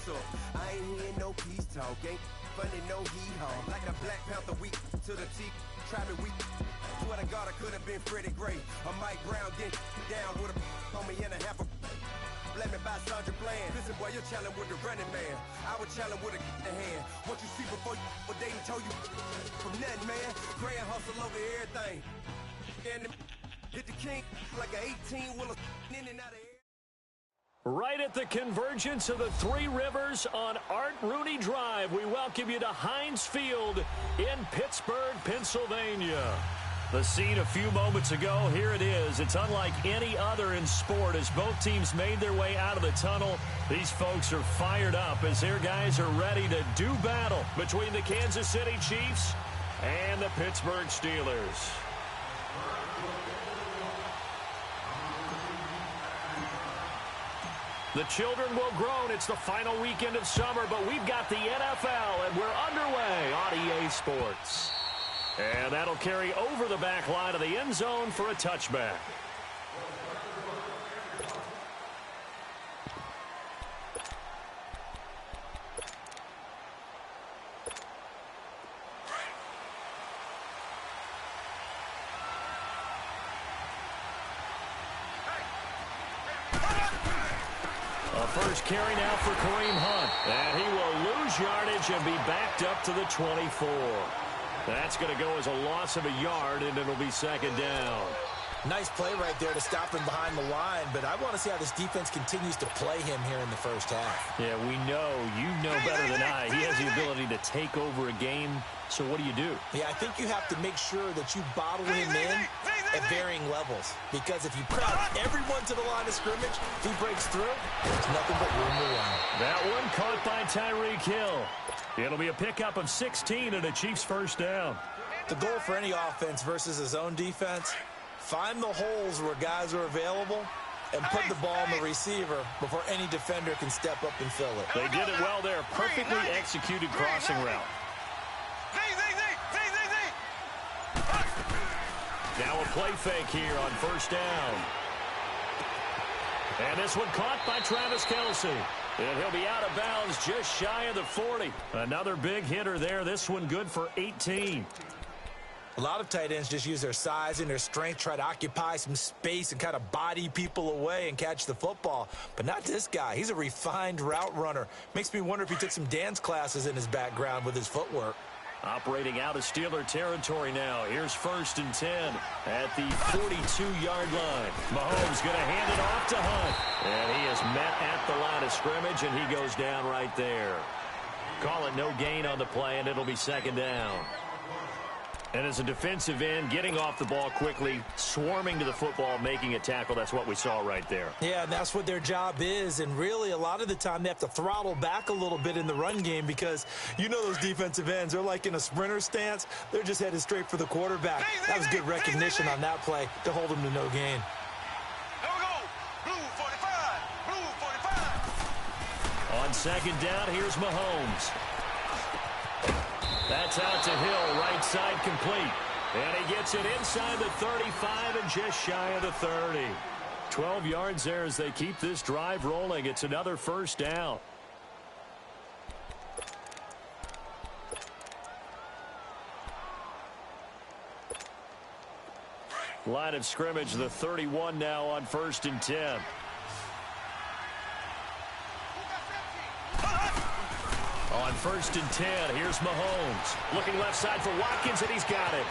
up. I ain't hearing no peace talk, ain't funny no hee-haw. Like a Black Panther weak to the teeth, try me weak. Swear to God I could have been Freddie Gray. Or Mike Brown get down with a on me and a half a let me buy Sandra Bland. Listen boy, you're challenging with the running man. I would challenge with a hand. What you see before you what they told you from nothing, man. Pray and hustle over everything. And hit the king like an 18-wheeler in and out of here. Right at the convergence of the Three Rivers on Art Rooney Drive, we welcome you to Heinz Field in Pittsburgh, Pennsylvania. The scene a few moments ago, here it is. It's unlike any other in sport as both teams made their way out of the tunnel. These folks are fired up as their guys are ready to do battle between the Kansas City Chiefs and the Pittsburgh Steelers. The children will groan. It's the final weekend of summer, but we've got the NFL, and we're underway on EA Sports. And that'll carry over the back line of the end zone for a touchback. A first carry now for Kareem Hunt. And he will lose yardage and be backed up to the 24. That's going to go as a loss of a yard, and it'll be second down. Nice play right there to stop him behind the line, but I want to see how this defense continues to play him here in the first half. Yeah, we know. You know better than I. He has the ability to take over a game, so what do? Yeah, I think you have to make sure that you bottle him in at varying levels, because if you crowd everyone to the line of scrimmage, if he breaks through, there's nothing but room to run. That one caught by Tyreek Hill. It'll be a pickup of 16 and a Chiefs first down. The goal for any offense versus his own defense, find the holes where guys are available and put the ball on the receiver before any defender can step up and fill it. They did it well there. Perfectly executed crossing route. Now a play fake here on first down. And this one caught by Travis Kelce. And he'll be out of bounds just shy of the 40. Another big hitter there. This one good for 18. A lot of tight ends just use their size and their strength, try to occupy some space and kind of body people away and catch the football. But not this guy. He's a refined route runner. Makes me wonder if he took some dance classes in his background with his footwork. Operating out of Steeler territory now. Here's 1st and 10 at the 42-yard line. Mahomes going to hand it off to Hunt. And he is met at the line of scrimmage, and he goes down right there. Call it no gain on the play, and it'll be second down. And as a defensive end, getting off the ball quickly, swarming to the football, making a tackle, that's what we saw right there. Yeah, and that's what their job is. And really, a lot of the time, they have to throttle back a little bit in the run game because you know those defensive ends, they're like in a sprinter stance. They're just headed straight for the quarterback. That was good recognition on that play to hold them to no gain. On second down, here's Mahomes. That's out to Hill, right side complete. And he gets it inside the 35 and just shy of the 30. 12 yards there as they keep this drive rolling. It's another first down. Line of scrimmage, the 31 now on 1st and 10. On 1st and 10, here's Mahomes. Looking left side for Watkins, and he's got it.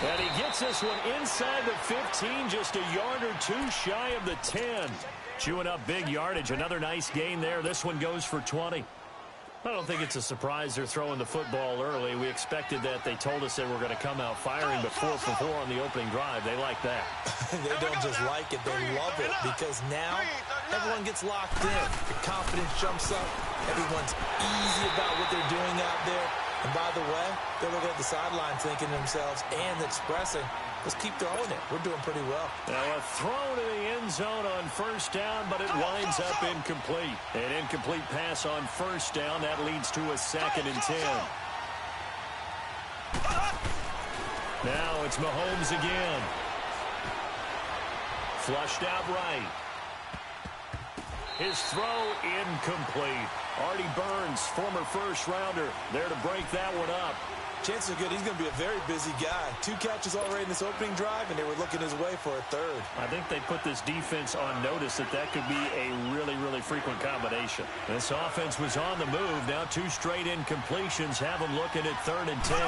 And he gets this one inside the 15, just a yard or two shy of the 10. Chewing up big yardage. Another nice gain there. This one goes for 20. I don't think it's a surprise they're throwing the football early. We expected that. They told us they were going to come out firing, but 4 for 4 on the opening drive. They like that. They don't just like it. They love it because now everyone gets locked in. The confidence jumps up. Everyone's easy about what they're doing out there. And by the way, they're looking at the sideline thinking to themselves and expressing, let's keep throwing it. We're doing pretty well. Now a throw to the end zone on first down, but it winds up incomplete. An incomplete pass on first down. That leads to a 2nd and 10. Now it's Mahomes again. Flushed out right. His throw incomplete. Artie Burns, former first-rounder, there to break that one up. Chances are good he's going to be a very busy guy. 2 catches already in this opening drive, and they were looking his way for a third. I think they put this defense on notice that could be a really, really frequent combination. This offense was on the move. Now 2 straight incompletions have them looking at 3rd and 10.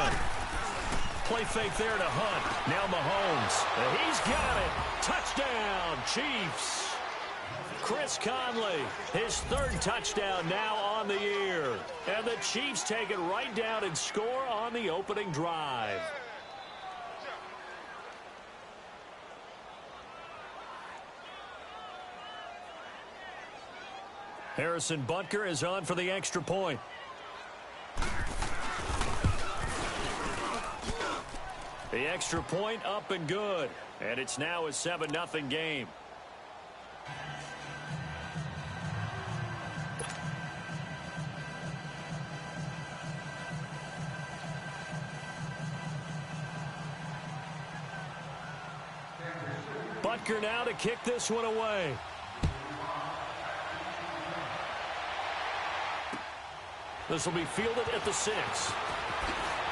Play fake there to Hunt. Now Mahomes. He's got it. Touchdown, Chiefs. Chris Conley, his 3rd touchdown now on the year. And the Chiefs take it right down and score on the opening drive. Harrison Butker is on for the extra point. The extra point up and good. And it's now a 7-0 game. Butker now to kick this one away. This will be fielded at the 6.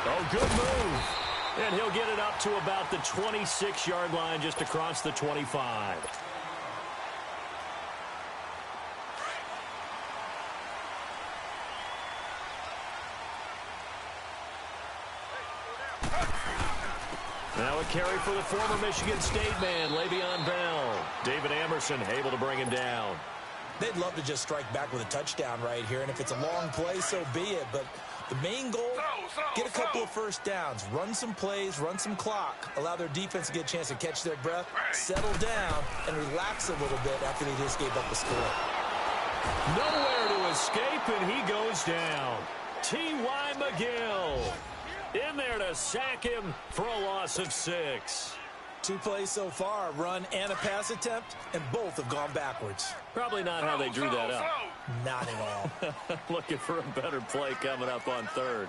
Oh, good move. And he'll get it up to about the 26-yard line, just across the 25. Now a carry for the former Michigan State man, Le'Veon Bell. David Amerson able to bring him down. They'd love to just strike back with a touchdown right here, and if it's a long play, so be it. But the main goal, get a couple of first downs, run some plays, run some clock, allow their defense to get a chance to catch their breath, settle down, and relax a little bit after they just gave up a score. Nowhere to escape, and he goes down. T.Y. McGill in there to sack him for a loss of 6. 2 plays so far, a run and a pass attempt, and both have gone backwards. Probably not how they drew that up. Not at all. Looking for a better play coming up on 3rd.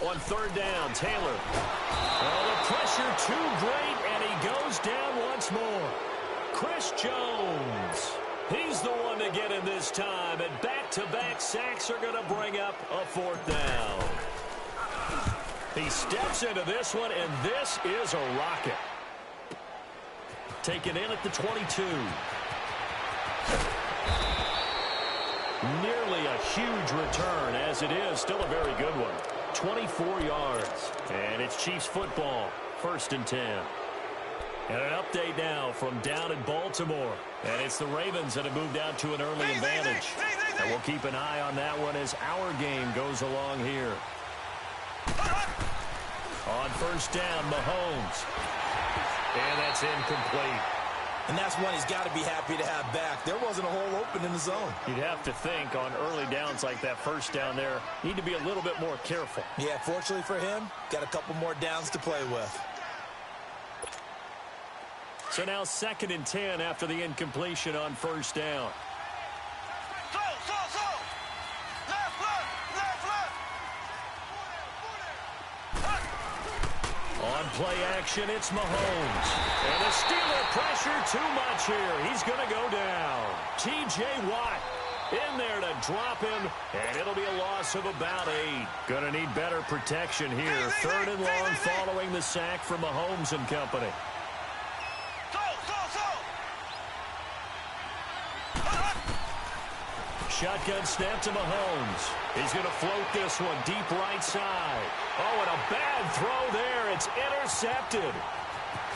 On 3rd down, Taylor. Oh, the pressure too great, and he goes down once more. Chris Jones. He's the one to get in this time, and back-to-back sacks are going to bring up a 4th down. He steps into this one, and this is a rocket. Taken in at the 22. Nearly a huge return, as it is still a very good one. 24 yards, and it's Chiefs football, 1st and 10. And an update now from down in Baltimore. And it's the Ravens that have moved out to an early advantage. And we'll keep an eye on that one as our game goes along here. On 1st down, Mahomes. And that's incomplete. And that's one he's got to be happy to have back. There wasn't a hole open in the zone. You'd have to think on early downs like that 1st down there, need to be a little bit more careful. Yeah, fortunately for him, got a couple more downs to play with. So now 2nd and 10 after the incompletion on 1st down. On play action, it's Mahomes. And the Steeler pressure too much here. He's going to go down. T.J. Watt in there to drop him, and it'll be a loss of about 8. Going to need better protection here. 3rd and long following the sack from Mahomes and company. Shotgun snap to Mahomes. He's going to float this one deep right side. Oh, and a bad throw there. It's intercepted.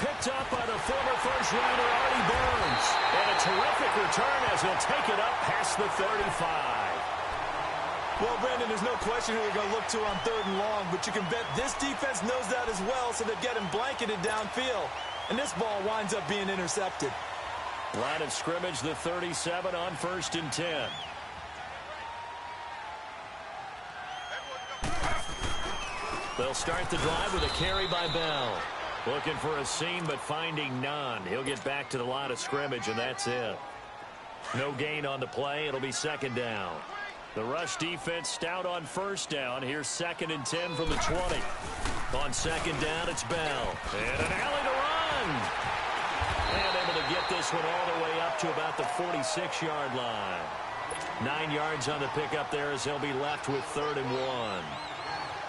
Picked up by the former first-rounder Artie Burns. And a terrific return as he'll take it up past the 35. Well, Brandon, there's no question who they're going to look to on 3rd and long, but you can bet this defense knows that as well, so they're getting blanketed downfield. And this ball winds up being intercepted. Line of scrimmage, the 37 on 1st and 10. They'll start the drive with a carry by Bell. Looking for a seam, but finding none. He'll get back to the line of scrimmage, and that's it. No gain on the play. It'll be 2nd down. The rush defense stout on 1st down. Here's 2nd and 10 from the 20. On 2nd down, it's Bell. And an alley to run. this one all the way up to about the 46-yard line. 9 yards on the pickup there as they'll be left with 3rd and 1.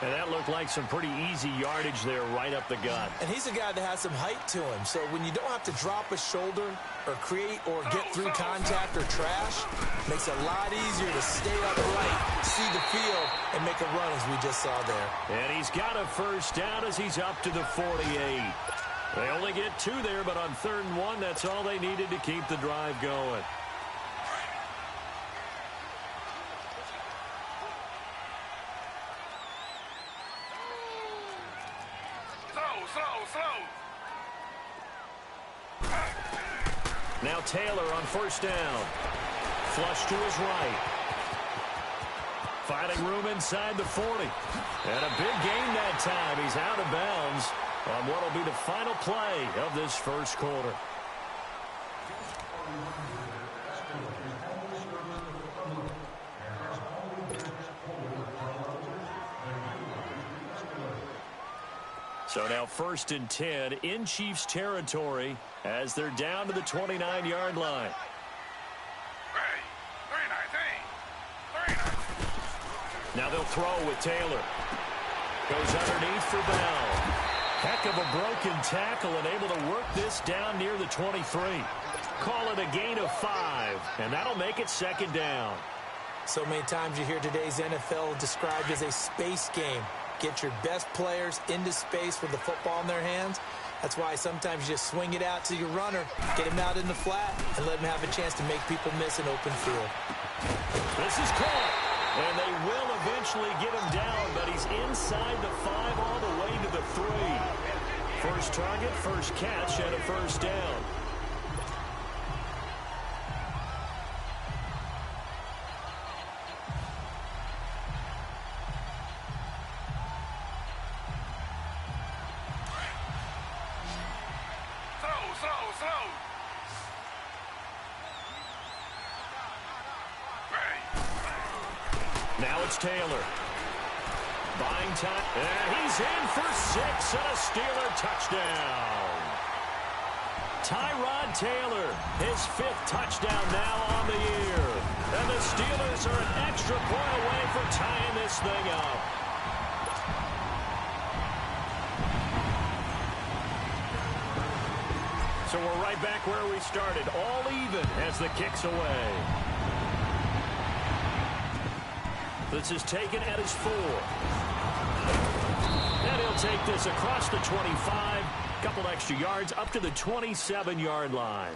And that looked like some pretty easy yardage there right up the gut. And he's a guy that has some height to him. So when you don't have to drop a shoulder or create or get through contact or trash, makes it a lot easier to stay upright, see the field, and make a run as we just saw there. And he's got a first down as he's up to the 48. They only get 2 there, but on 3rd and 1, that's all they needed to keep the drive going. Now Taylor on first down. Flush to his right. Finding room inside the 40. And a big gain that time. He's out of bounds on what will be the final play of this first quarter. So now 1st and 10 in Chiefs territory as they're down to the 29-yard line. Now they'll throw with Taylor. Goes underneath for Bell. Heck of a broken tackle and able to work this down near the 23. Call it a gain of 5, and that'll make it 2nd down. So many times you hear today's NFL described as a space game. Get your best players into space with the football in their hands. That's why sometimes you just swing it out to your runner, get him out in the flat, and let him have a chance to make people miss an open field. This is caught, and they will eventually get him down, but he's inside the 5 all the way to the 3. First target, first catch, and a first down. Now it's Taylor. Buying time. And he's in for 6 and a Steeler touchdown. Tyrod Taylor, his 5th touchdown now on the year. And the Steelers are an extra point away from tying this thing up. So we're right back where we started, all even as the kick's away. This is taken at his 4. And he'll take this across the 25. Couple extra yards up to the 27-yard line.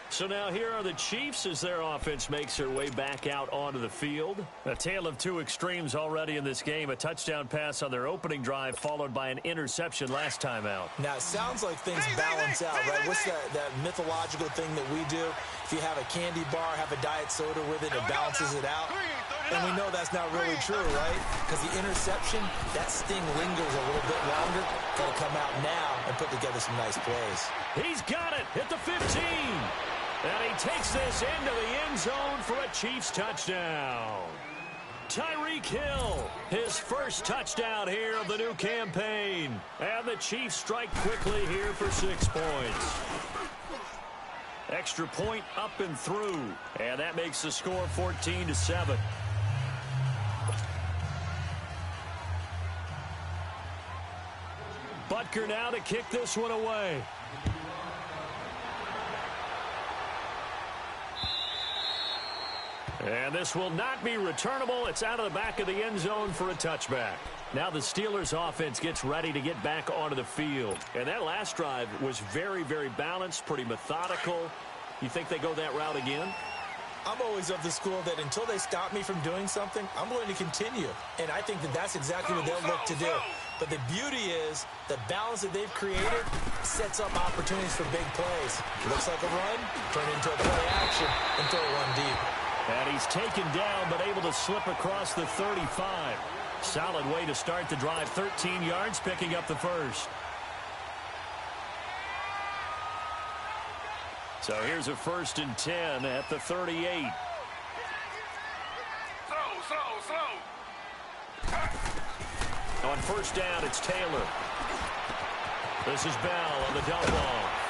So now here are the Chiefs as their offense makes their way back out onto the field. A tale of 2 extremes already in this game. A touchdown pass on their opening drive followed by an interception last time out. Now, it sounds like things balance out, right? What's that mythological thing that we do? If you have a candy bar, have a diet soda with it, it balances it out. And we know that's not really true, right? Because the interception, that sting lingers a little bit longer. Got to come out now and put together some nice plays. He's got it at the 15. And he takes this into the end zone for a Chiefs touchdown. Tyreek Hill, his first touchdown here of the new campaign. And the Chiefs strike quickly here for 6 points. Extra point up and through. And that makes the score 14-7. Butker now to kick this one away. And this will not be returnable. It's out of the back of the end zone for a touchback. Now the Steelers offense gets ready to get back onto the field. And that last drive was very, very balanced, pretty methodical. You think they go that route again? I'm always of the school that until they stop me from doing something, I'm going to continue. And I think that that's exactly what they'll look to do. But the beauty is the balance that they've created sets up opportunities for big plays. Looks like a run, turn into a play action, and throw one deep. And he's taken down, but able to slip across the 35. Solid way to start the drive. 13 yards, picking up the first. So here's a 1st and 10 at the 38. On first down, it's Taylor. This is Bell on the dump off.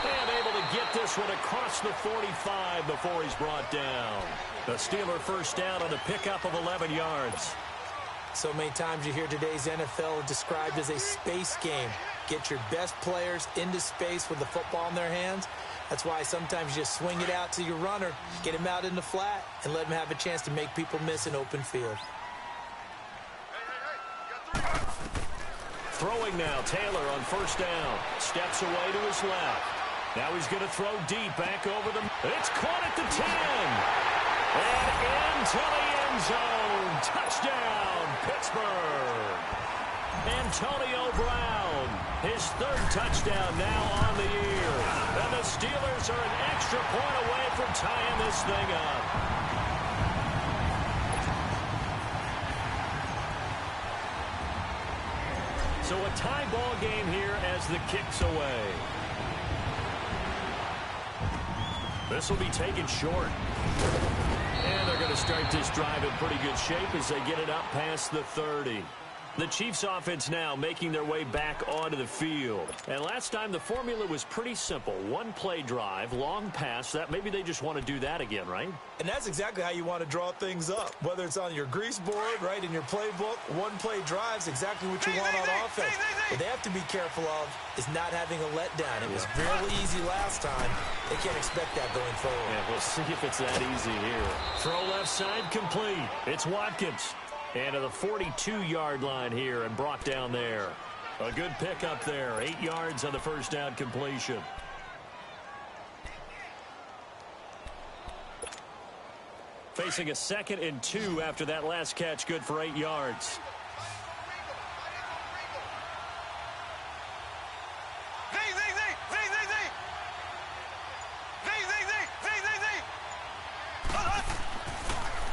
And able to get this one across the 45 before he's brought down. The Steeler first down on a pickup of 11 yards. So many times you hear today's NFL described as a space game. Get your best players into space with the football in their hands. That's why sometimes you just swing it out to your runner, get him out in the flat, and let him have a chance to make people miss an open field. Throwing now, Taylor on first down. Steps away to his left. Now he's going to throw deep back over the... It's caught at the 10. And into the end zone. Touchdown, Pittsburgh. Antonio Brown, his third touchdown now on the year. And the Steelers are an extra point away from tying this thing up. So a tie ball game here as the kick's away. This will be taken short. And they're going to start this drive in pretty good shape as they get it up past the 30. The Chiefs offense now making their way back onto the field. And last time the formula was pretty simple. One play drive, long pass. That maybe they just want to do that again, right? And that's exactly how you want to draw things up. Whether it's on your grease board, right, in your playbook, one play drive's exactly what you want on offense. What they have to be careful of is not having a letdown. It was fairly easy last time. They can't expect that going forward. Yeah, we'll see if it's that easy here. Throw left side complete. It's Watkins. And to the 42-yard line here and brought down there. A good pickup there. 8 yards on the first down completion. Facing a 2nd and 2 after that last catch. Good for 8 yards.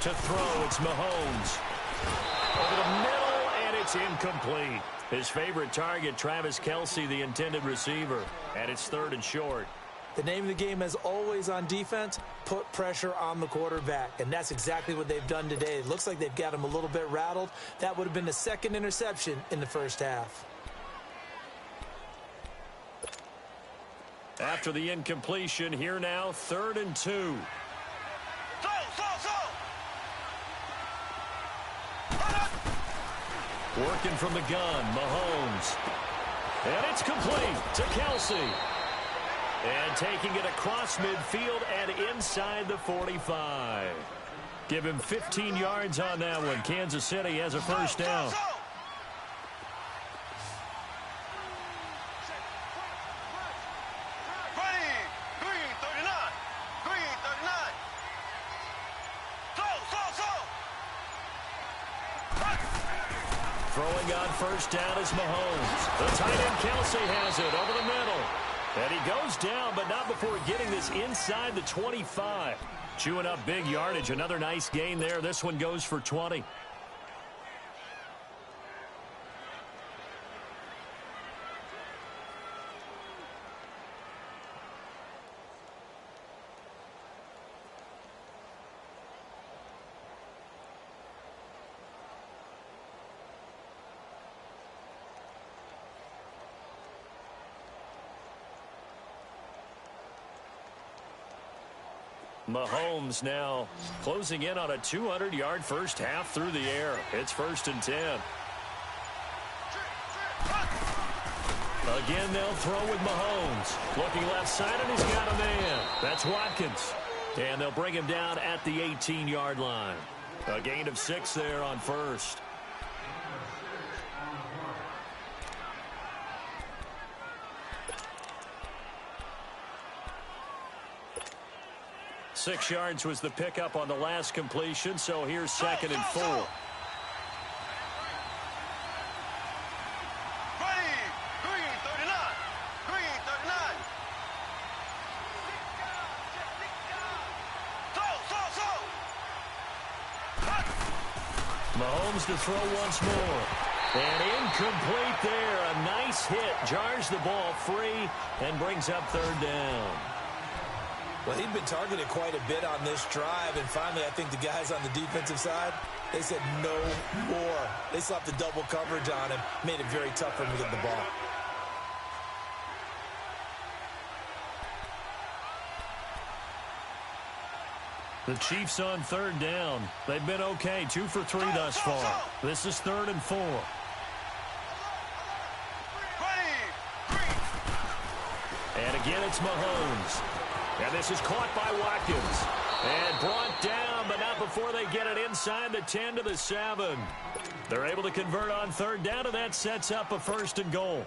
To throw, it's Mahomes. Over the middle, and it's incomplete. His favorite target, Travis Kelce, the intended receiver. And it's 3rd and short. The name of the game, as always on defense, put pressure on the quarterback. And that's exactly what they've done today. It looks like they've got him a little bit rattled. That would have been the 2nd interception in the first half. After the incompletion, here now, 3rd and 2. Working from the gun, Mahomes. And it's complete to Kelce. And taking it across midfield and inside the 45. Give him 15 yards on that one. Kansas City has a first down. Throwing on first down is Mahomes. The tight end Kelce has it over the middle. And he goes down, but not before getting this inside the 25. Chewing up big yardage. Another nice gain there. This one goes for 20. Mahomes now closing in on a 200-yard first half through the air. It's 1st and 10. Again, they'll throw with Mahomes. Looking left side, and he's got a man. That's Watkins. And they'll bring him down at the 18-yard line. A gain of 6 there on first. Six yards was the pickup on the last completion, so here's 2nd and 4. Mahomes to throw once more. And incomplete there. A nice hit. Jars the ball free and brings up 3rd down. Well, he'd been targeted quite a bit on this drive, and finally I think the guys on the defensive side, they said no more. They slapped the double coverage on him, made it very tough for him to get the ball. The Chiefs on third down. They've been okay, 2 for 3 thus far. This is 3rd and 4. And again, it's Mahomes. And this is caught by Watkins. And brought down, but not before they get it inside the 10 to the 7. They're able to convert on third down, and that sets up a 1st and goal.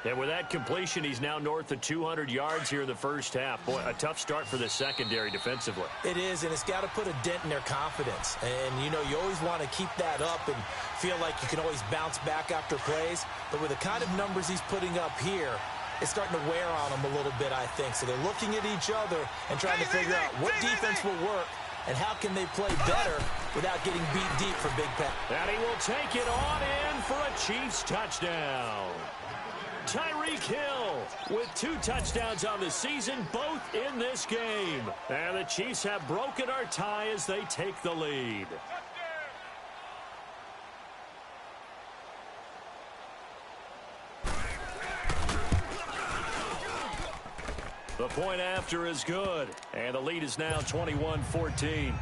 And with that completion, he's now north of 200 yards here in the first half. Boy, a tough start for the secondary defensively. It is, and it's got to put a dent in their confidence. And, you know, you always want to keep that up and feel like you can always bounce back after plays. But with the kind of numbers he's putting up here, it's starting to wear on them a little bit, I think. So they're looking at each other and trying to figure out what defense will work and how can they play better without getting beat deep for Big Pat. And he will take it on in for a Chiefs touchdown. Tyreek Hill with 2 touchdowns on the season, both in this game. And the Chiefs have broken our tie as they take the lead. The point after is good, and the lead is now 21-14.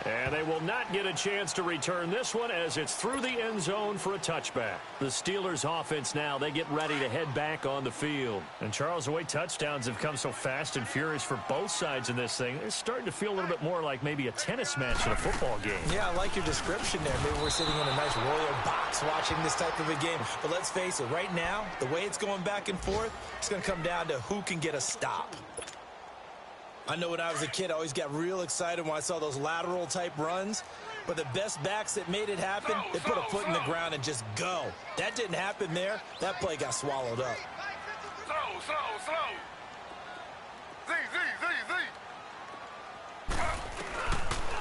And they will not get a chance to return this one as it's through the end zone for a touchback. The Steelers offense now, they get ready to head back on the field. And Charles, the way touchdowns have come so fast and furious for both sides in this thing, it's starting to feel a little bit more like maybe a tennis match in a football game. Yeah, I like your description there. Maybe we're sitting in a nice royal box watching this type of a game. But let's face it, right now, the way it's going back and forth, it's going to come down to who can get a stop. I know when I was a kid, I always got real excited when I saw those lateral-type runs. But the best backs that made it happen, they put a foot in the ground and just go. That didn't happen there. That play got swallowed up. Slow.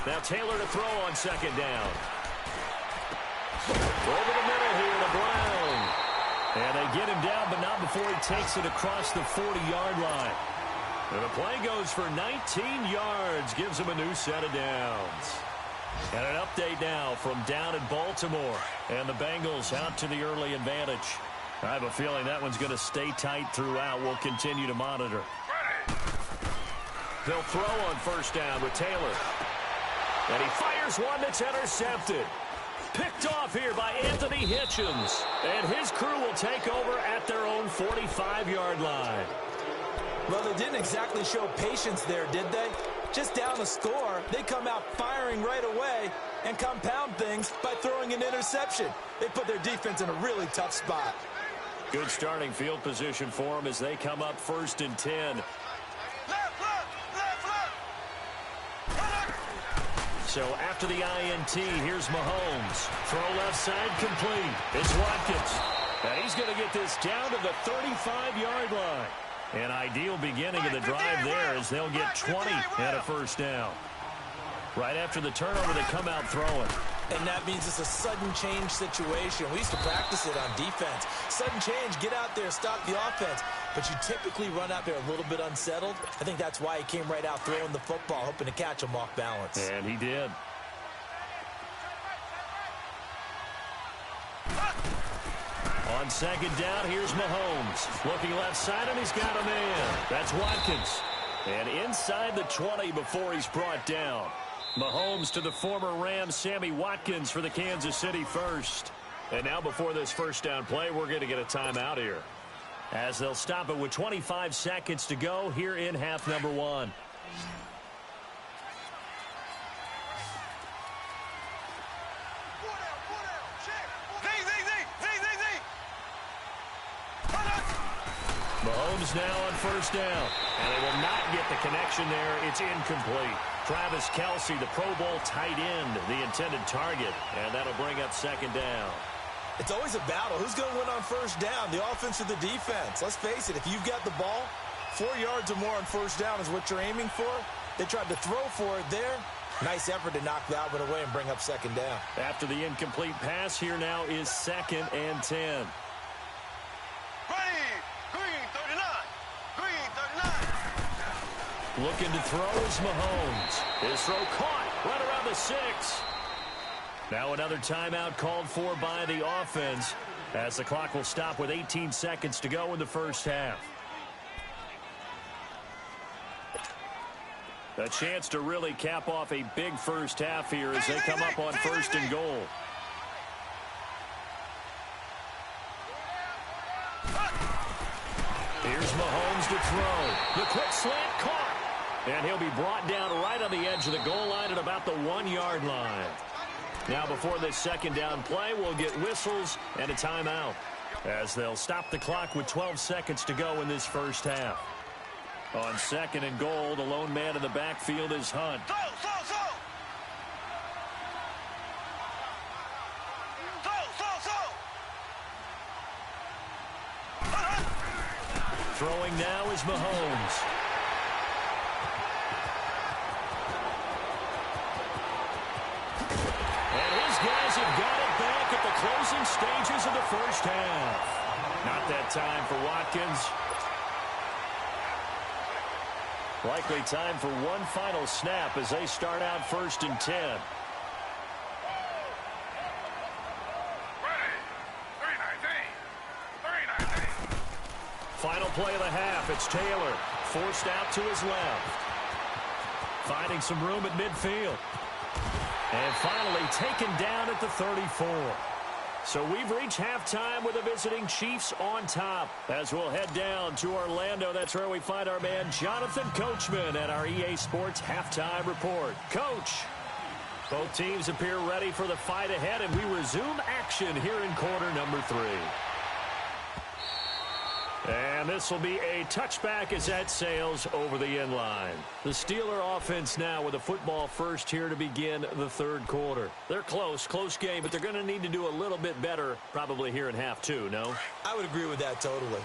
Now Taylor to throw on 2nd down. Over the middle here to Brown. And they get him down, but not before he takes it across the 40-yard line. And the play goes for 19 yards, gives him a new set of downs. And an update now from down in Baltimore. And the Bengals out to the early advantage. I have a feeling that one's going to stay tight throughout. We'll continue to monitor. They'll throw on 1st down with Taylor. And he fires one that's intercepted. Picked off here by Anthony Hitchens. And his crew will take over at their own 45-yard line. Well, they didn't exactly show patience there, did they? Just down the score, they come out firing right away and compound things by throwing an interception. They put their defense in a really tough spot. Good starting field position for them as they come up 1st and 10. So after the INT, here's Mahomes. Throw left side complete. It's Watkins. And he's going to get this down to the 35-yard line. An ideal beginning of the drive there as they'll get 20 and a 1st down. Right after the turnover, they come out throwing. And that means it's a sudden change situation. We used to practice it on defense. Sudden change, get out there, stop the offense. But you typically run out there a little bit unsettled. I think that's why he came right out throwing the football, hoping to catch him off balance. And he did. On 2nd down, here's Mahomes. Looking left side, and he's got a man. That's Watkins. And inside the 20 before he's brought down. Mahomes to the former Rams, Sammy Watkins for the Kansas City first. And now before this 1st down play, we're going to get a timeout here. As they'll stop it with 25 seconds to go here in half number 1. Mahomes now on 1st down. And they will not get the connection there. It's incomplete. Travis Kelce, the Pro Bowl tight end, the intended target. And that'll bring up 2nd down. It's always a battle. Who's going to win on 1st down, the offense or the defense? Let's face it, if you've got the ball, 4 yards or more on 1st down is what you're aiming for. They tried to throw for it there. Nice effort to knock that one away and bring up 2nd down. After the incomplete pass, here now is 2nd and 10. Looking to throw is Mahomes. His throw caught. right around the 6. Now another timeout called for by the offense as the clock will stop with 18 seconds to go in the first half. A chance to really cap off a big first half here as they come up on 1st and goal. Here's Mahomes to throw. The quick slant caught. And he'll be brought down right on the edge of the goal line at about the 1-yard line. Now before this second down play, we'll get whistles and a timeout as they'll stop the clock with 12 seconds to go in this first half. On 2nd and goal, the lone man in the backfield is Hunt. Throwing now is Mahomes. And his guys have got it back at the closing stages of the first half. Not that time for Watkins. Likely time for one final snap as they start out 1st and 10. Final play of the half. It's Taylor. Forced out to his left. Finding some room at midfield. And finally taken down at the 34. So we've reached halftime with the visiting Chiefs on top. As we'll head down to Orlando, that's where we find our man Jonathan Coachman at our EA Sports Halftime Report. Coach, both teams appear ready for the fight ahead, and we resume action here in quarter number 3. And this will be a touchback as that sails over the end line. The Steeler offense now with a football first here to begin the 3rd quarter. They're close game, but they're going to need to do a little bit better probably here in half 2, no? I would agree with that totally.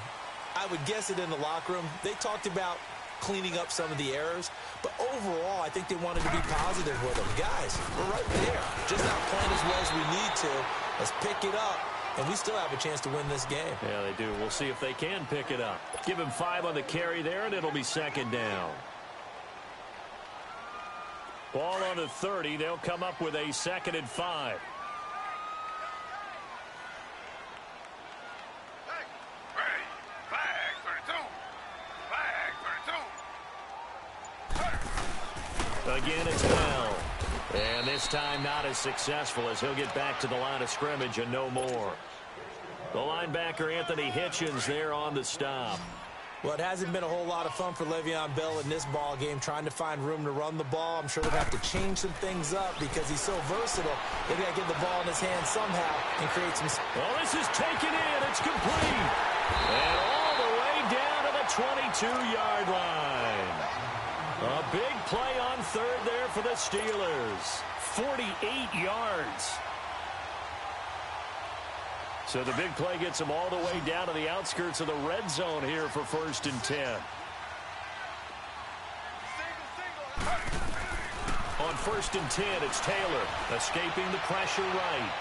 I would guess it in the locker room. They talked about cleaning up some of the errors, but overall, I think they wanted to be positive with them. Guys, we're right there. Just not playing as well as we need to. Let's pick it up. And we still have a chance to win this game. Yeah, they do. We'll see if they can pick it up. Give him 5 on the carry there, and it'll be 2nd down. Ball on the 30. They'll come up with a 2nd and 5. Again, it's Bell. And this time not as successful as he'll get back to the line of scrimmage and no more. The linebacker, Anthony Hitchens, there on the stop. Well, it hasn't been a whole lot of fun for Le'Veon Bell in this ball game, trying to find room to run the ball. I'm sure they'll have to change some things up because he's so versatile. They've got to get the ball in his hands somehow and create some... Well, this is taken in. It's complete. And all the way down to the 22-yard line. A big play on 3rd there for the Steelers. 48 yards. So the big play gets them all the way down to the outskirts of the red zone here for 1st and 10. On 1st and 10, it's Taylor escaping the pressure right.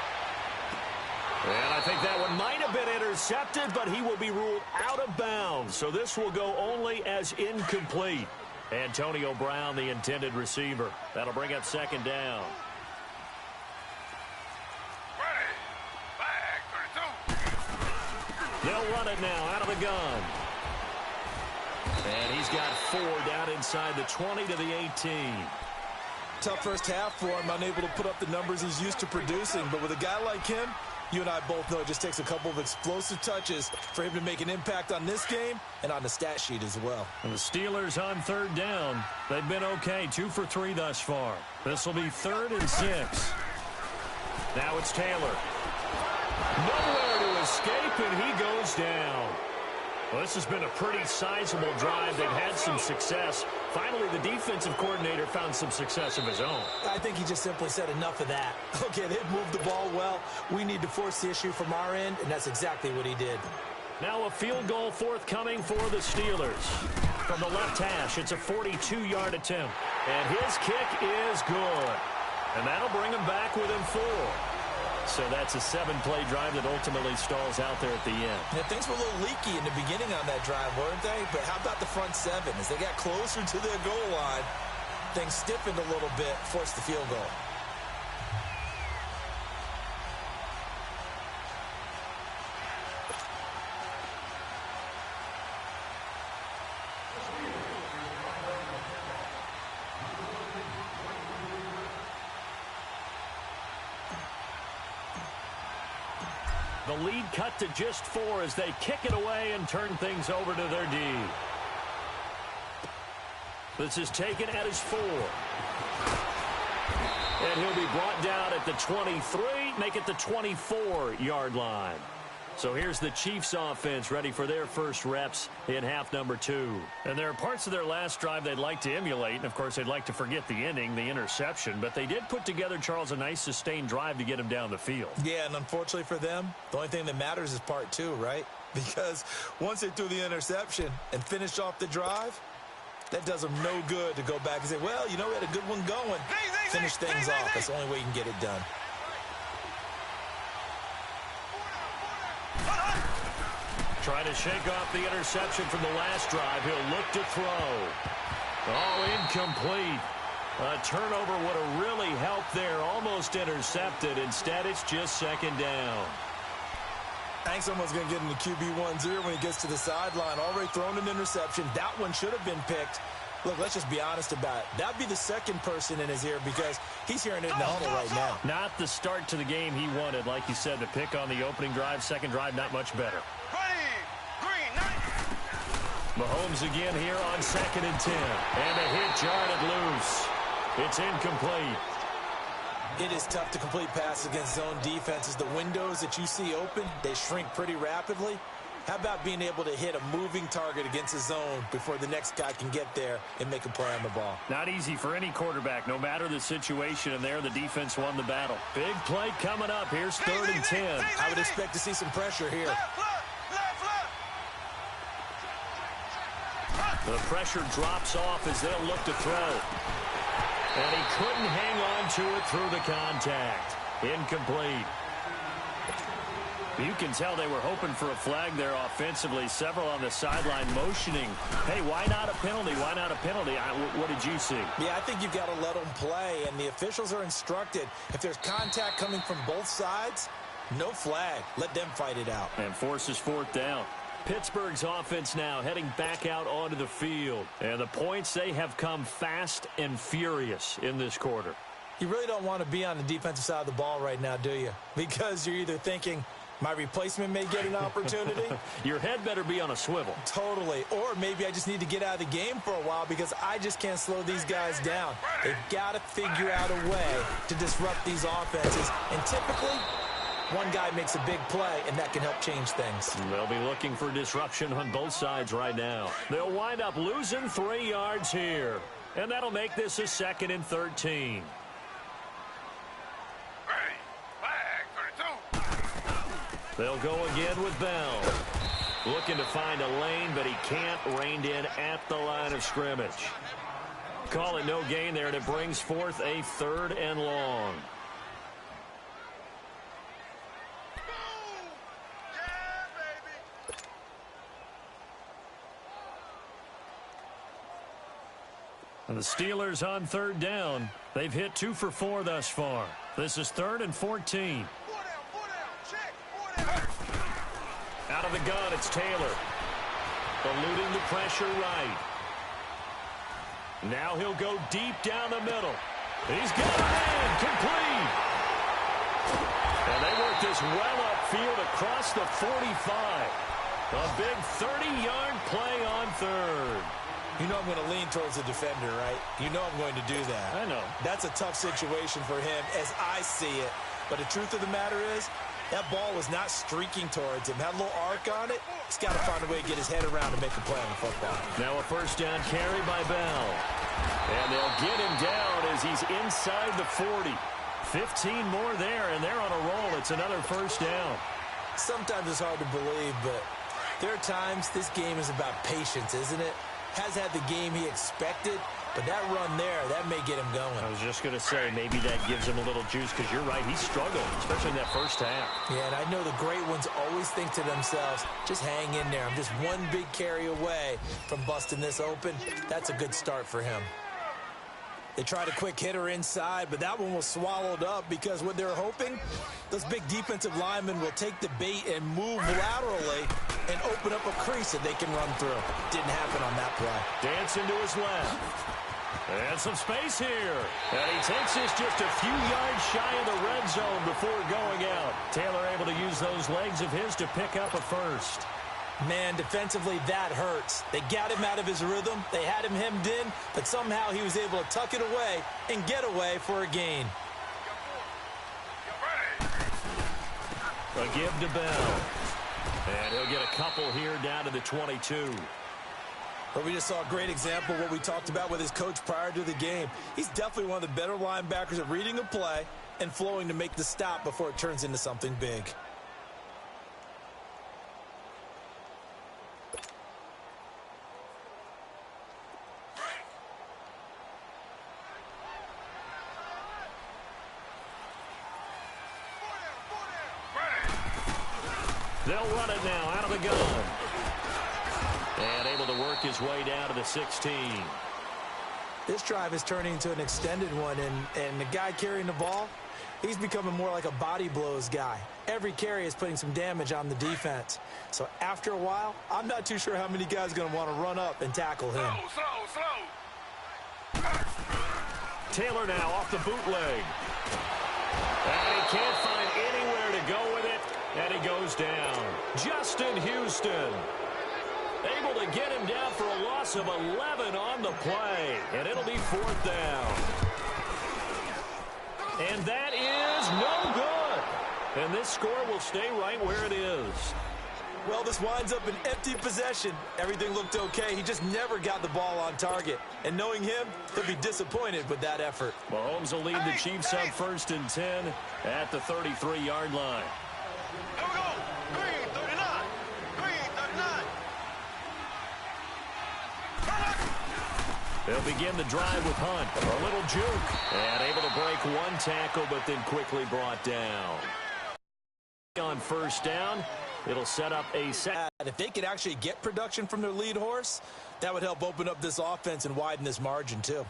And I think that one might have been intercepted, but he will be ruled out of bounds. So this will go only as incomplete. Antonio Brown, the intended receiver. That'll bring up 2nd down. They'll run it now out of the gun. And he's got 4 down inside the 20 to the 18. Tough first half for him, unable to put up the numbers he's used to producing. But with a guy like him, you and I both know it just takes a couple of explosive touches for him to make an impact on this game and on the stat sheet as well. And the Steelers on 3rd down. They've been okay, 2 for 3 thus far. This will be 3rd and 6. Now it's Taylor. Nowhere to escape, and he goes down. Well, this has been a pretty sizable drive. They've had some success. Finally, the defensive coordinator found some success of his own. I think he just simply said enough of that. Okay, they've moved the ball well. We need to force the issue from our end, and that's exactly what he did. Now a field goal forthcoming for the Steelers. From the left hash, it's a 42-yard attempt. And his kick is good. And that'll bring him back within 4. So that's a 7-play drive that ultimately stalls out there at the end. Yeah, things were a little leaky in the beginning on that drive, weren't they? But how about the front 7? As they got closer to their goal line, Things stiffened a little bit, forced the field goal. The lead cut to just 4 as they kick it away and turn things over to their D. This is taken at his 4. And he'll be brought down at the 23, make it the 24-yard line. So here's the Chiefs offense ready for their first reps in half number 2. And there are parts of their last drive they'd like to emulate. And, of course, they'd like to forget the ending, the interception. But they did put together, Charles, a nice sustained drive to get him down the field. Yeah, and unfortunately for them, the only thing that matters is part 2, right? Because once they threw the interception and finished off the drive, that does them no good to go back and say, well, you know, we had a good one going. Finish things off. That's the only way you can get it done. Trying to shake off the interception from the last drive. He'll look to throw. Oh, incomplete. A turnover would have really helped there. Almost intercepted. Instead, it's just second down. I think someone's going to get into QB1-0 when he gets to the sideline. Already thrown an interception. That one should have been picked. Look, let's just be honest about it. That'd be the second person in his ear because he's hearing it in the huddle right now. Not the start to the game he wanted. Like you said, the pick on the opening drive, second drive, not much better. Mahomes again here on 2nd and 10. And a hit jarred loose. It's incomplete. It is tough to complete passes against zone defenses. The windows that you see open, they shrink pretty rapidly. How about being able to hit a moving target against a zone before the next guy can get there and make a play on the ball? Not easy for any quarterback, no matter the situation. And there, the defense won the battle. Big play coming up. Here's 3rd and 10. I would expect to see some pressure here. The pressure drops off as they'll look to throw. And he couldn't hang on to it through the contact. Incomplete. You can tell they were hoping for a flag there offensively. Several on the sideline motioning. Hey, why not a penalty? Why not a penalty? What did you see? Yeah, I think you've got to let them play, and the officials are instructed. If there's contact coming from both sides, no flag. Let them fight it out. And forces 4th down. Pittsburgh's offense now heading back out onto the field. And the points, they have come fast and furious in this quarter. You really don't want to be on the defensive side of the ball right now, do you? Because you're either thinking, my replacement may get an opportunity. Your head better be on a swivel. Totally. Or maybe I just need to get out of the game for a while because I just can't slow these guys down. They've got to figure out a way to disrupt these offenses. And typically, one guy makes a big play, and that can help change things. They'll be looking for disruption on both sides right now. They'll wind up losing 3 yards here. And that'll make this a 2nd and 13. They'll go again with Bell. Looking to find a lane, but he can't. Reined in at the line of scrimmage. Call it no gain there, and it brings forth a 3rd and long. And the Steelers on 3rd down. They've hit 2 for 4 thus far. This is 3rd and 14. Out of the gun, it's Taylor. Eluding the pressure right. Now he'll go deep down the middle. He's got it in. Complete. And they work this well upfield across the 45. A big 30-yard play on 3rd. You know I'm going to lean towards the defender, right? You know I'm going to do that. I know. That's a tough situation for him as I see it. But the truth of the matter is, that ball was not streaking towards him. Had a little arc on it. He's got to find a way to get his head around and make a play on the football. Now a 1st down carry by Bell. And they'll get him down as he's inside the 40. 15 more there, and they're on a roll. It's another 1st down. Sometimes it's hard to believe, but there are times this game is about patience, isn't it? Has had the game he expected, but that run there, that may get him going. I was just going to say, maybe that gives him a little juice, because you're right, he struggled, especially in that 1st half. Yeah, and I know the great ones always think to themselves, just hang in there. I'm just one big carry away from busting this open. That's a good start for him. They tried a quick hitter inside, but that one was swallowed up because what they're hoping, those big defensive linemen will take the bait and move laterally and open up a crease that they can run through. Didn't happen on that play. Dancing to his left. And some space here. And he takes this just a few yards shy of the red zone before going out. Taylor able to use those legs of his to pick up a first. Man, defensively, that hurts. They got him out of his rhythm. They had him hemmed in, but somehow he was able to tuck it away and get away for a gain. A give to Bell. And he'll get a couple here down to the 22. But we just saw a great example of what we talked about with his coach prior to the game. He's definitely one of the better linebackers at reading a play and flowing to make the stop before it turns into something big. They'll run it now out of the gun. And able to work his way down to the 16. This drive is turning into an extended one, and the guy carrying the ball, he's becoming more like a body blows guy. Every carry is putting some damage on the defense. So after a while, I'm not too sure how many guys are going to want to run up and tackle him. Slow. Taylor now off the bootleg. And he can't find anywhere to go with it. And he goes down. Justin Houston able to get him down for a loss of 11 on the play. And it'll be 4th down. And that is no good. And this score will stay right where it is. Well, this winds up an empty possession. Everything looked okay. He just never got the ball on target. And knowing him, he'll be disappointed with that effort. Mahomes will lead the Chiefs up 1st and 10 at the 33-yard line. Here we go. Green 39. Green 39. They'll begin the drive with Hunt. A little juke. And able to break one tackle, but then quickly brought down. On 1st down, it'll set up a set. If they could actually get production from their lead horse, that would help open up this offense and widen this margin too.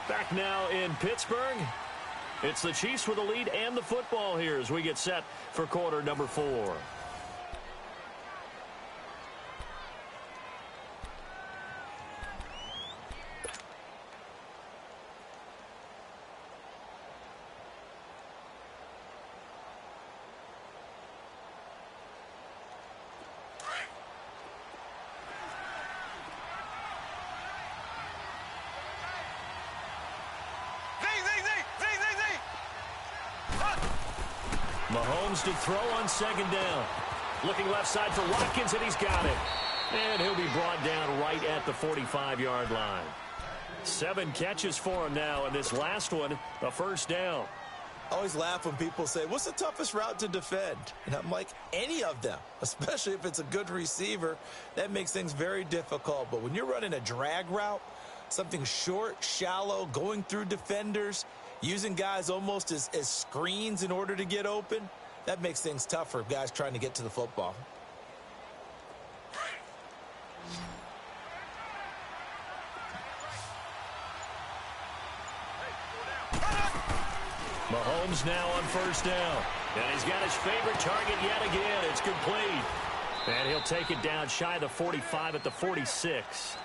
Back now in Pittsburgh. It's the Chiefs with the lead and the football here as we get set for quarter number 4. Mahomes to throw on 2nd down. Looking left side for Watkins, and he's got it. And he'll be brought down right at the 45-yard line. 7 catches for him now, and this last one, a 1st down. I always laugh when people say, what's the toughest route to defend? And I'm like, any of them, especially if it's a good receiver. That makes things very difficult. But when you're running a drag route, something short, shallow, going through defenders, using guys almost as screens in order to get open, that makes things tough for guys trying to get to the football. Mahomes now on 1st down. And he's got his favorite target yet again. It's complete. And he'll take it down shy of the 45 at the 46.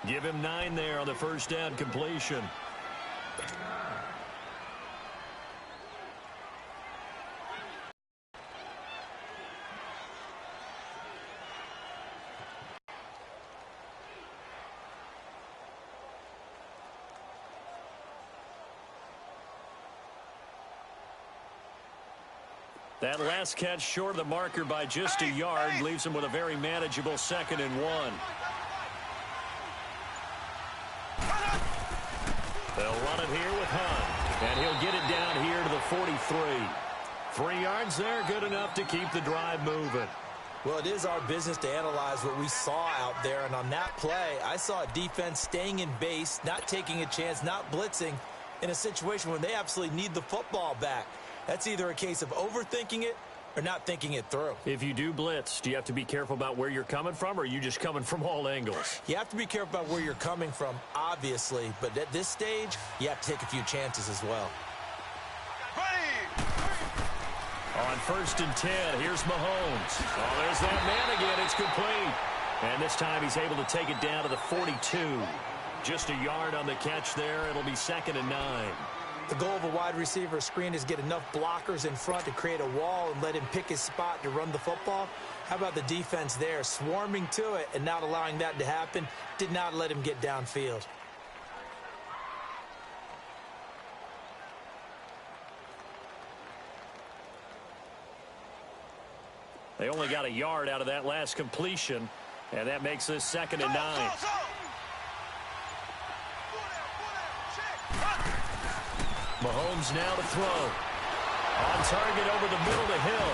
Give him 9 there on the 1st down completion. That last catch short of the marker by just a yard leaves him with a very manageable 2nd and 1. They'll run it here with Hunt, and he'll get it down here to the 43. 3 yards there, good enough to keep the drive moving. Well, it is our business to analyze what we saw out there, and on that play, I saw a defense staying in base, not taking a chance, not blitzing, in a situation where they absolutely need the football back. That's either a case of overthinking it or not thinking it through. If you do blitz, do you have to be careful about where you're coming from, or are you just coming from all angles? You have to be careful about where you're coming from, obviously, but at this stage, you have to take a few chances as well. On 1st and 10, here's Mahomes. Oh, there's that man again. It's complete. And this time he's able to take it down to the 42. Just a yard on the catch there. It'll be 2nd and 9. The goal of a wide receiver screen is get enough blockers in front to create a wall and let him pick his spot to run the football. How about the defense there, swarming to it and not allowing that to happen? Did not let him get downfield. They only got a yard out of that last completion, and that makes this 2nd and 9. Mahomes now to throw. On target over the middle to Hill.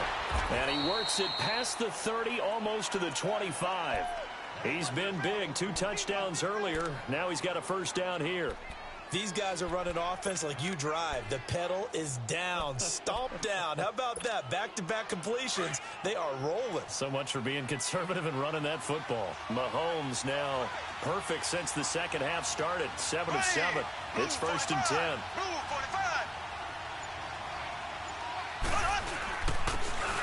And he works it past the 30, almost to the 25. He's been big. 2 touchdowns earlier. Now he's got a 1st down here. These guys are running offense like you drive. The pedal is down, stomped down. How about that? Back-to-back completions. They are rolling. So much for being conservative and running that football. Mahomes now perfect since the second half started. 7 of 7. It's 1st and 10.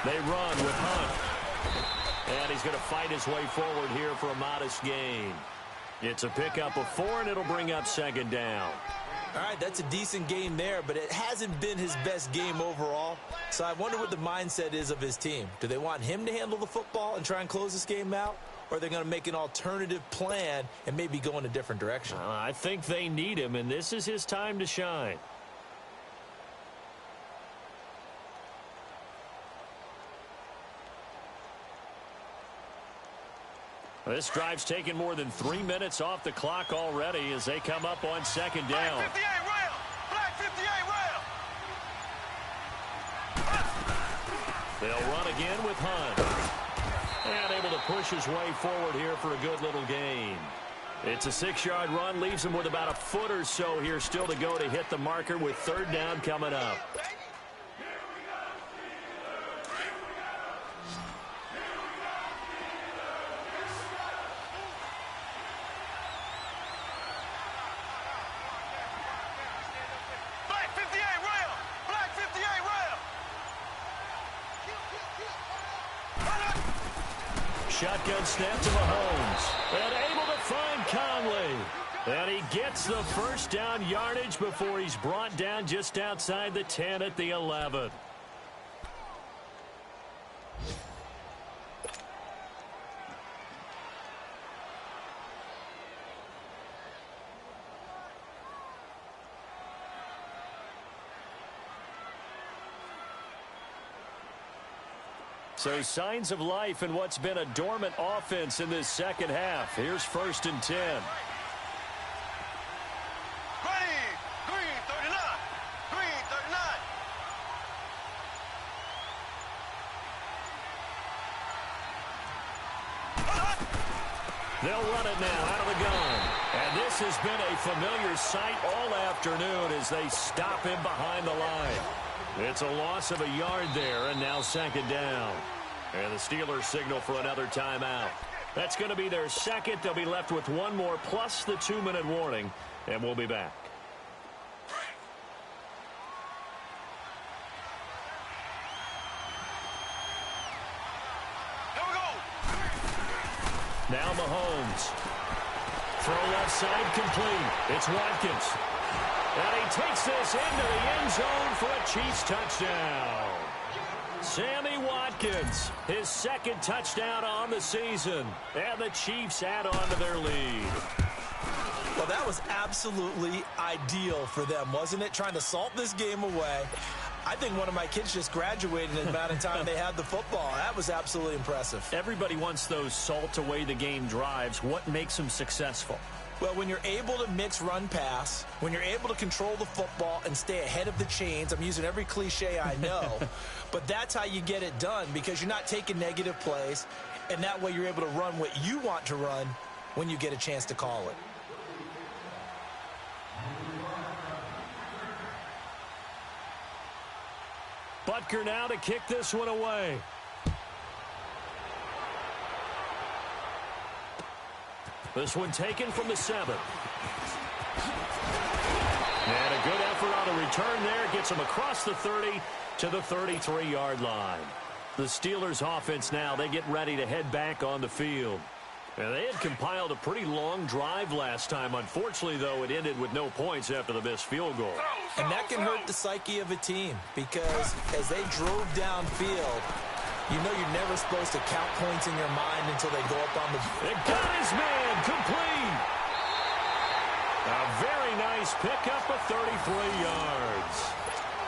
They run with Hunt. And he's going to fight his way forward here for a modest gain. It's a pickup of 4, and it'll bring up 2nd down. All right, that's a decent game there, but it hasn't been his best game overall. So I wonder what the mindset is of his team. Do they want him to handle the football and try and close this game out? Or are they going to make an alternative plan and maybe go in a different direction? I think they need him, and this is his time to shine. This drive's taken more than 3 minutes off the clock already as they come up on 2nd down. Black 58 rail! Black 58 rail! They'll run again with Hunt. And able to push his way forward here for a good little gain. It's a 6-yard run, leaves him with about a foot or so here still to go to hit the marker with 3rd down coming up. Shotgun snap to Mahomes. And able to find Conley. And he gets the 1st down yardage before he's brought down just outside the 10 at the 11. So signs of life in what's been a dormant offense in this second half. Here's 1st and 10. Ready! Green 39! Green 39! They'll run it now out of the gun. And this has been a familiar sight all afternoon as they stop him behind the line. It's a loss of a yard there, and now 2nd down. And the Steelers signal for another timeout. That's going to be their 2nd. They'll be left with 1 more plus the 2-minute warning, and we'll be back. Here we go! Now Mahomes. Throw left side complete. It's Watkins. And he takes this into the end zone for a Chiefs touchdown. Sammy Watkins, his 2nd touchdown on the season. And the Chiefs add on to their lead. Well, that was absolutely ideal for them, wasn't it? Trying to salt this game away. I think one of my kids just graduated in the amount of time they had the football. That was absolutely impressive. Everybody wants those salt away the game drives. What makes them successful? Well, when you're able to mix run-pass, when you're able to control the football and stay ahead of the chains, I'm using every cliche I know, but that's how you get it done because you're not taking negative plays, and that way you're able to run what you want to run when you get a chance to call it. Butker now to kick this one away. This one taken from the 7. And a good effort on a return there. Gets him across the 30 to the 33-yard line. The Steelers offense now, they get ready to head back on the field. And they had compiled a pretty long drive last time. Unfortunately, though, it ended with no points after the missed field goal. And that can hurt the psyche of a team because as they drove downfield, you know you're never supposed to count points in your mind until they go up on the... It got his man complete. A very nice pickup of 33 yards.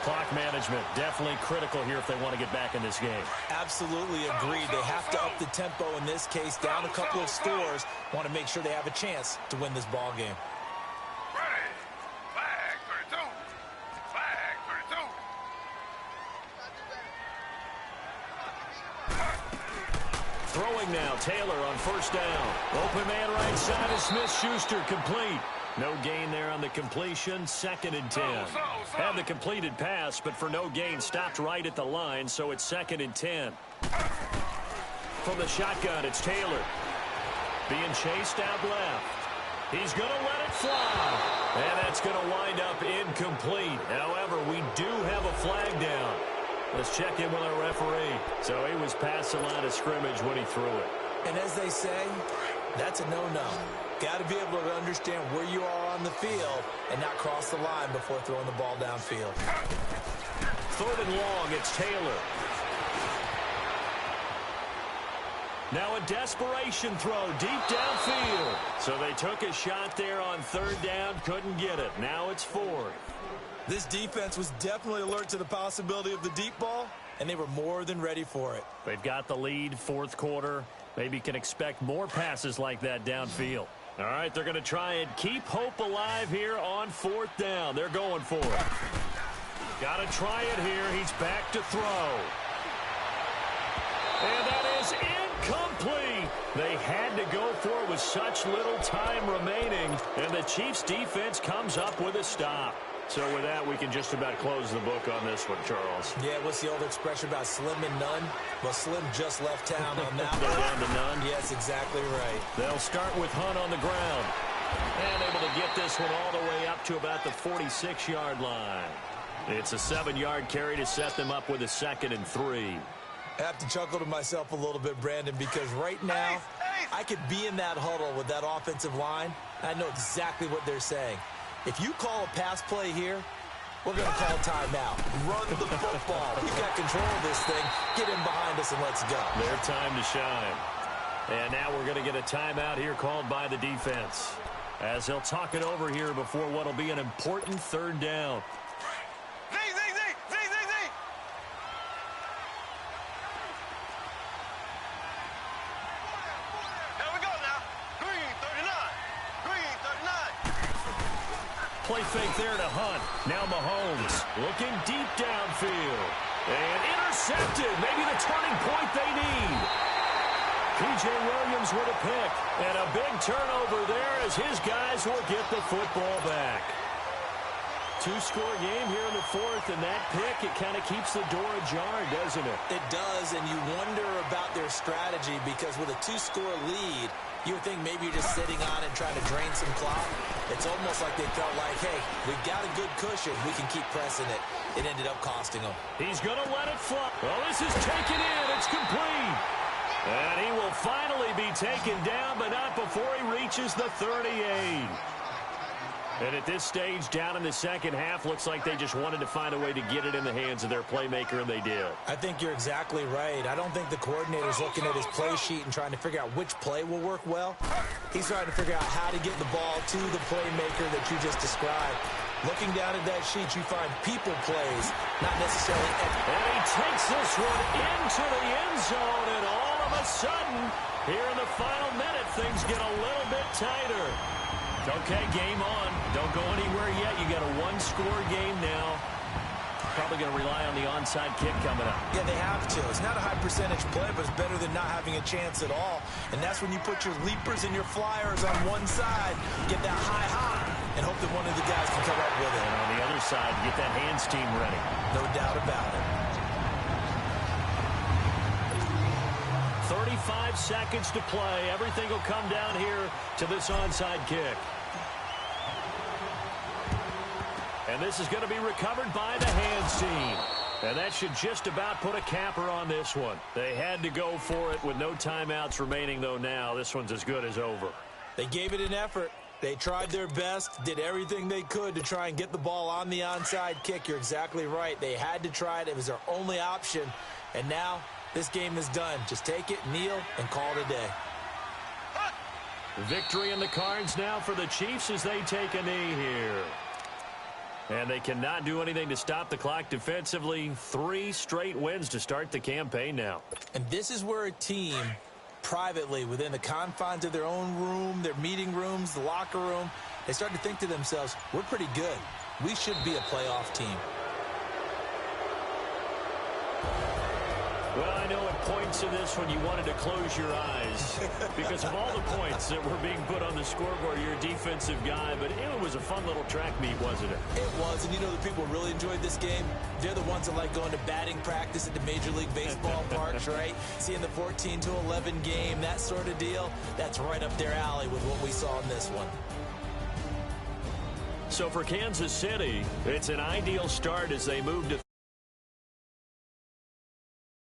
Clock management definitely critical here if they want to get back in this game. Absolutely agreed. They have to up the tempo in this case, down a couple of scores. Want to make sure they have a chance to win this ball game. Throwing now, Taylor on first down. Open man right side is Smith-Schuster, complete. No gain there on the completion, 2nd and 10. Had the completed pass, but for no gain, stopped right at the line, so it's 2nd and 10. From the shotgun, it's Taylor. Being chased out left. He's going to let it fly. And that's going to wind up incomplete. However, we do have a flag down. Let's check in with our referee. So he was past the line of scrimmage when he threw it. And as they say, that's a no-no. Got to be able to understand where you are on the field and not cross the line before throwing the ball downfield. 3rd and long, it's Taylor. Now a desperation throw deep downfield. So they took a shot there on 3rd down, couldn't get it. Now it's 4th. This defense was definitely alert to the possibility of the deep ball, and they were more than ready for it. They've got the lead, 4th quarter. Maybe can expect more passes like that downfield. All right, they're going to try and keep hope alive here on 4th down. They're going for it. Got to try it here. He's back to throw. And that is incomplete. They had to go for it with such little time remaining, and the Chiefs' defense comes up with a stop. So with that, we can just about close the book on this one, Charles. Yeah, what's the old expression about slim and none? Well, Slim just left town on that one. They're down to none? Yes, exactly right. They'll start with Hunt on the ground. And able to get this one all the way up to about the 46-yard line. It's a 7-yard carry to set them up with a 2nd and 3. I have to chuckle to myself a little bit, Brandon, because right now I could be in that huddle with that offensive line. I know exactly what they're saying. If you call a pass play here, we're going to call timeout. Run the football. We've got control of this thing. Get in behind us and let's go. Their time to shine. And now we're going to get a timeout here called by the defense, as they'll talk it over here before what will be an important 3rd down. Play fake there to Hunt. Now Mahomes looking deep downfield. And intercepted. Maybe the turning point they need. P.J. Williams with a pick. And a big turnover there as his guys will get the football back. 2-score game here in the 4th, and that pick, it kind of keeps the door ajar, doesn't it? It does, and you wonder about their strategy because with a 2-score lead, you would think maybe you're just sitting on it trying to drain some clock. It's almost like they felt like, hey, we've got a good cushion. We can keep pressing it. It ended up costing them. He's going to let it fly. Well, this is taken in. It's complete. And he will finally be taken down, but not before he reaches the 38. And at this stage, down in the second half, looks like they just wanted to find a way to get it in the hands of their playmaker, and they did. I think you're exactly right. I don't think the coordinator's looking at his play sheet and trying to figure out which play will work well. He's trying to figure out how to get the ball to the playmaker that you just described. Looking down at that sheet, you find people plays, not necessarily... And he takes this one into the end zone, and all of a sudden, here in the final minute, things get a little bit tighter. Okay, game on. Don't go anywhere yet. You got a one-score game now. Probably going to rely on the onside kick coming up. Yeah, they have to. It's not a high percentage play, but it's better than not having a chance at all. And that's when you put your leapers and your flyers on one side, get that high, and hope that one of the guys can come up with it. And on the other side, get that hands team ready. No doubt about it. 35 seconds to play. Everything will come down here to this onside kick. And this is going to be recovered by the hands team. And that should just about put a capper on this one. They had to go for it with no timeouts remaining, though now. This one's as good as over. They gave it an effort. They tried their best, did everything they could to try and get the ball on the onside kick. You're exactly right. They had to try it. It was their only option. And now this game is done. Just take it, kneel, and call it a day. Victory in the cards now for the Chiefs as they take a knee here. And they cannot do anything to stop the clock defensively. 3 straight wins to start the campaign now. And this is where a team, privately, within the confines of their own room, their meeting rooms, the locker room, they start to think to themselves, we're pretty good. We should be a playoff team. Well, I know at points in this when you wanted to close your eyes because of all the points that were being put on the scoreboard. You're a defensive guy, but it was a fun little track meet, wasn't it? It was, and you know the people really enjoyed this game? They're the ones that like going to batting practice at the Major League Baseball parks, right? Seeing the 14-11 game, that sort of deal, that's right up their alley with what we saw in this one. So for Kansas City, it's an ideal start as they move to